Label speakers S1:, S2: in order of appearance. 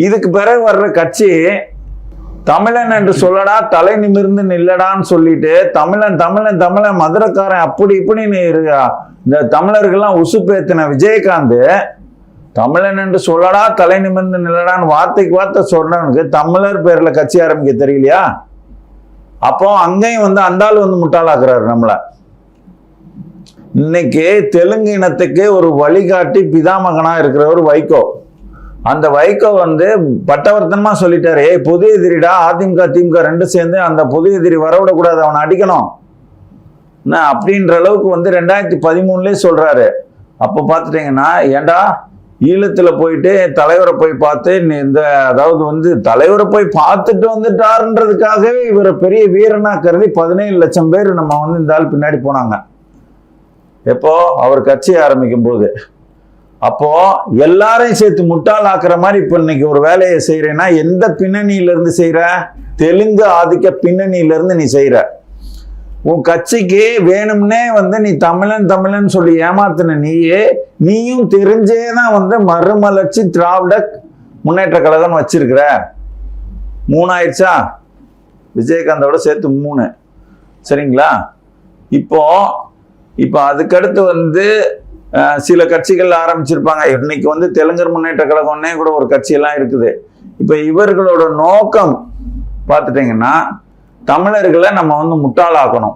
S1: இதுக்கு பிறகு வர்ற கட்சி தமிழன் என்று சொல்லடா தலை நிமிர்ந்து நில்லடான்னு சொல்லிட்டு தமிழன் தமிழன் தமிழன் மதுரைக்காரன் அப்படி இப்படின்னு இந்த தமிழர்கள்லாம் உசுப்பேத்தின விஜயகாந்த் தமிழன் என்று சொல்லடா தலை நிமிர்ந்து நில்லடான்னு வார்த்தைக்கு வார்த்தை சொல்றவனுக்கு தமிழர் பேர்ல கட்சி ஆரம்பிக்க தெரியலையா? அப்போ அங்கேயும் அந்த ஆள் முட்டாளாக்குறாரு நம்மள. இன்னைக்கு தெலுங்கு இனத்துக்கு ஒரு வழிகாட்டி பிதாமகனா இருக்கிறவர் வைகோ. அந்த வைகோ பட்டவர்த்தனமா சொல்லிட்டாரு, பொது எதிரிடா அதிமுக திமுக ரெண்டு சேர்ந்து அந்த பொது எதிரி வரவிடக்கூடாது, அவனை அடிக்கணும் அப்படின்ற அளவுக்கு 2013 சொல்றாரு. அப்ப பாத்துட்டீங்கன்னா ஏண்டா ஈழத்துல போயிட்டு தலைவரை போய் பார்த்து அதாவது தலைவரை போய் பார்த்துட்டு வந்துட்டாருன்றதுக்காகவே இவரை பெரிய வீரனா கருதி 17 லட்சம் பேர் நம்ம இந்த ஆள் பின்னாடி போனாங்க எப்போ அவர் கட்சி ஆரம்பிக்கும் போது. அப்போ எல்லாரையும் சேர்த்து முட்டாள் ஆக்குற மாதிரி இப்ப இன்னைக்கு ஒரு வேலையை செய்யறேன்னா எந்த பின்னணியில இருந்து செய்யற? தெலுங்கு ஆதிக்க பின்னணியில இருந்து நீ செய்யற. உன் கட்சிக்கு வேணும்னே நீ தமிழன் தமிழன் சொல்லி ஏமாத்தின நீயும் தெரிஞ்சேதான் மறுமலர்ச்சி திராவிட முன்னேற்ற கழகம் வச்சிருக்கிற. 3 ஆயிடுச்சா? விஜயகாந்தோட சேர்த்து 3. சரிங்களா? இப்போ அதுக்கடுத்து சில கட்சிகள் ஆரம்பிச்சிருப்பாங்க. இன்னைக்கு தெலுங்கர் முன்னேற்ற கழகம்னே கூட ஒரு கட்சியெல்லாம் இருக்குது. இப்ப இவர்களோட நோக்கம் பார்த்துட்டீங்கன்னா தமிழர்களை நம்ம முட்டாளாக்கணும்.